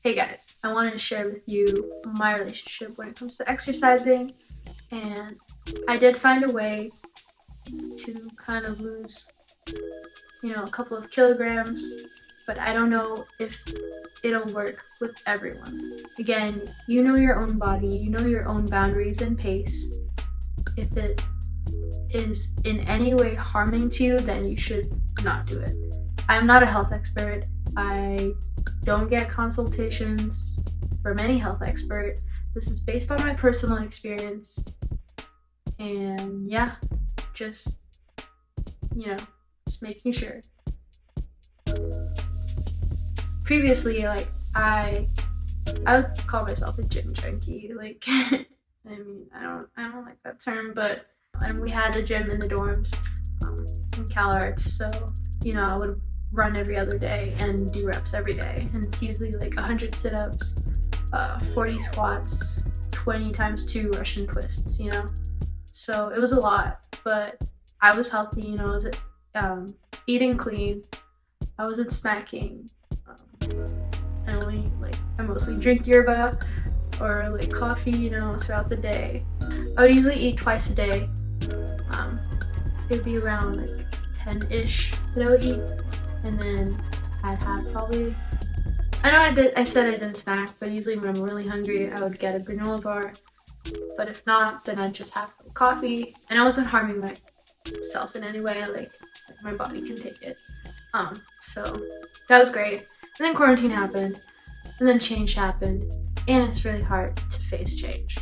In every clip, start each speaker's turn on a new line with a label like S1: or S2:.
S1: Hey guys, I wanted to share with you my relationship when it comes to exercising, and I did find a way to kind of lose, a couple of kilograms, but I don't know if it'll work with everyone. Again, you know your own body, you know your own boundaries and pace. If it is in any way harming to you, then you should not do it. I'm not a health expert. I don't get consultations from any health expert. This is based on my personal experience. And yeah, just, just making sure. Previously, I would call myself a gym junkie. I don't like that term, but and we had a gym in the dorms in CalArts, so I would run every other day and do reps every day, and it's usually 100 sit-ups, 40 squats, 20 times 2 Russian twists, so it was a lot, but I was healthy. I was eating clean, I wasn't snacking. I mostly drink yerba or coffee, throughout the day. I would usually eat twice a day. It'd be around 10-ish that I would eat, and then I'd have probably, I said I didn't snack, but usually when I'm really hungry I would get a granola bar, but if not, then I'd just have coffee, and I wasn't harming myself in any way, my body can take it. So that was great. And then quarantine happened, and then change happened, and it's really hard to face change.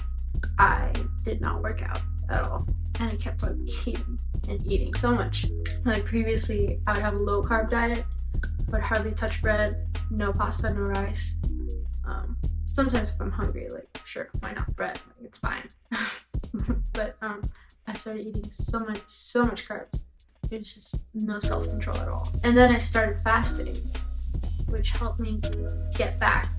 S1: I did not work out at all, and I kept on eating and eating so much. Previously, I would have a low carb diet, but hardly touch bread, no pasta, no rice. Sometimes if I'm hungry, sure, why not bread? It's fine. But I started eating so much carbs. It was just no self-control at all. And then I started fasting, which helped me get back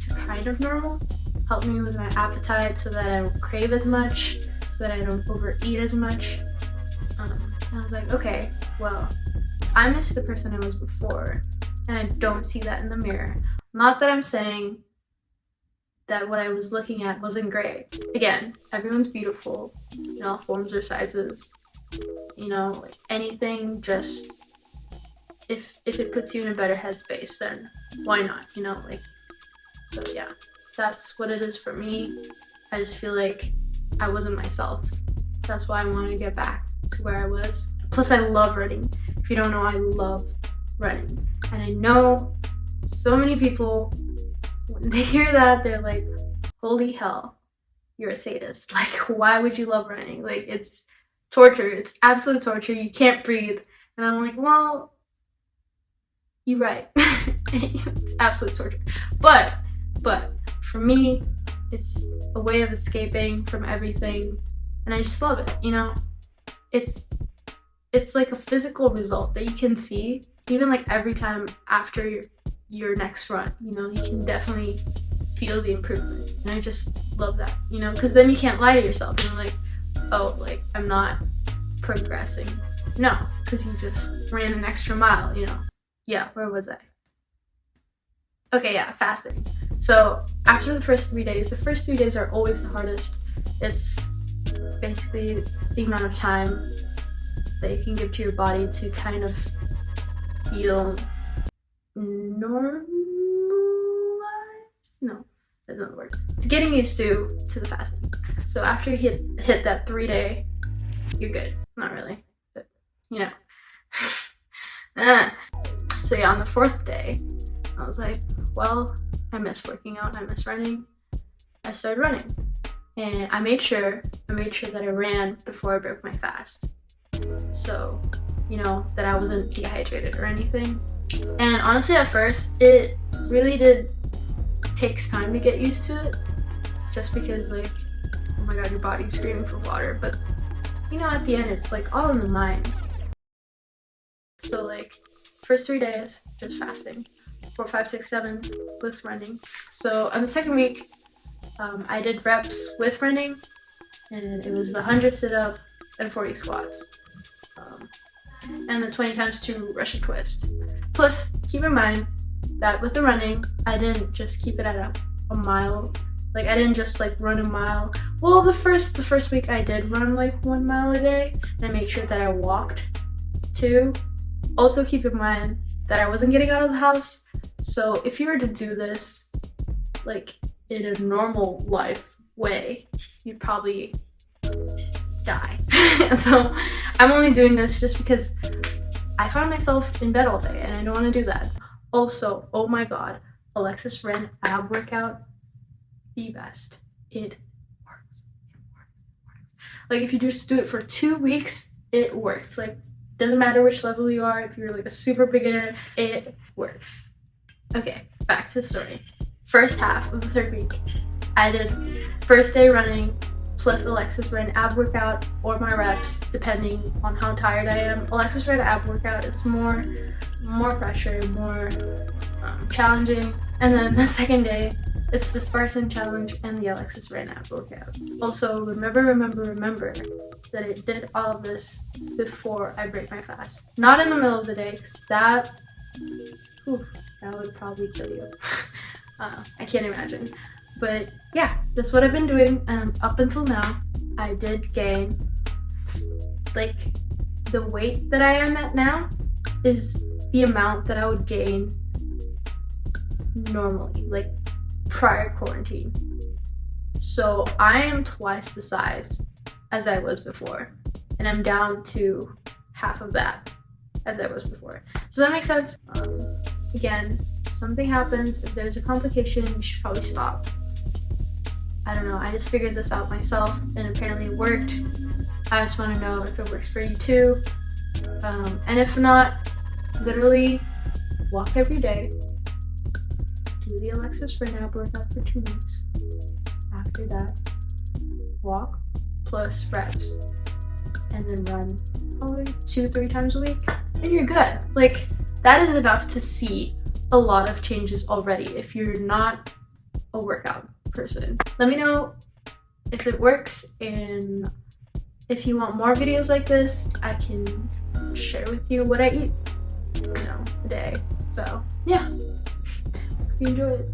S1: to kind of normal, helped me with my appetite so that I don't crave as much, so that I don't overeat as much. And I was like, okay, well, I miss the person I was before, and I don't see that in the mirror. Not that I'm saying that what I was looking at wasn't great. Again, everyone's beautiful in all forms or sizes. Anything, just if it puts you in a better headspace, then why not? So yeah, that's what it is for me. I just feel like I wasn't myself. That's why I wanted to get back to where I was. Plus, I love running. If you don't know, I love running. And I know so many people, when they hear that, they're like, holy hell, you're a sadist. Why would you love running? It's torture. It's absolute torture. You can't breathe. And I'm like, well, you're right. It's absolute torture. But for me, it's a way of escaping from everything, and I just love it. It's like a physical result that you can see, even every time after your next run. You can definitely feel the improvement, and I just love that. Because then you can't lie to yourself and like, oh, I'm not progressing. No, because you just ran an extra mile. Yeah, where was I? Okay, yeah, fasting. So after the first 3 days are always the hardest. It's basically the amount of time that you can give to your body to kind of feel normalized. No, that's not the word. It's getting used to the fasting. So after you hit that 3-day, you're good. Not really, but So yeah, on the 4th day, I was like, well, I miss working out, I miss running. I started running, and I made sure that I ran before I broke my fast, so that I wasn't dehydrated or anything. And honestly, at first, it really takes time to get used to it, just because oh my god, your body's screaming for water. But at the end, it's all in the mind. So first 3 days, just fasting. 4, 5, 6, 7 with running. So on the second week, I did reps with running, and it was the 100 sit-up and 40 squats. And the 20 times 2 Russian twist. Plus, keep in mind, that with the running, I didn't just keep it at a mile. Like I didn't just like run a mile. Well, the first week I did run like 1 mile a day, and I made sure that I walked too. Also keep in mind that I wasn't getting out of the house. So if you were to do this like in a normal life way, you'd probably die. And so I'm only doing this just because I find myself in bed all day and I don't want to do that. Also, oh my god, Alexis Ren ab workout, the best. It works. Like if you just do it for 2 weeks, it works. Like doesn't matter which level you are, if you're like a super beginner, it works. Okay, back to the story. First half of the 3rd week, I did first day running plus Alexis Ren ab workout or my reps, depending on how tired I am. Alexis Ren ab workout, it's more pressure, more challenging. And then the second day, it's the Spartan challenge and the Alexis Ren ab workout. Also, remember that I did all of this before I break my fast. Not in the middle of the day, because that would probably kill you. I can't imagine. But yeah, that's what I've been doing, and up until now, I did gain, like, the weight that I am at now is the amount that I would gain normally, like prior quarantine. So I am twice the size as I was before, and I'm down to half of that as I was before. Does that make sense? Again, if something happens, if there's a complication, you should probably stop. I don't know, I just figured this out myself and apparently it worked. I just want to know if it works for you too. And if not, literally walk every day, do the Alexis Ren ab workout for 2 weeks. After that, walk plus reps, and then run probably 2-3 times a week, and you're good. Like, that is enough to see a lot of changes already if you're not a workout person. Let me know if it works, and if you want more videos like this, I can share with you what I eat, a day. So yeah, hope you enjoy it.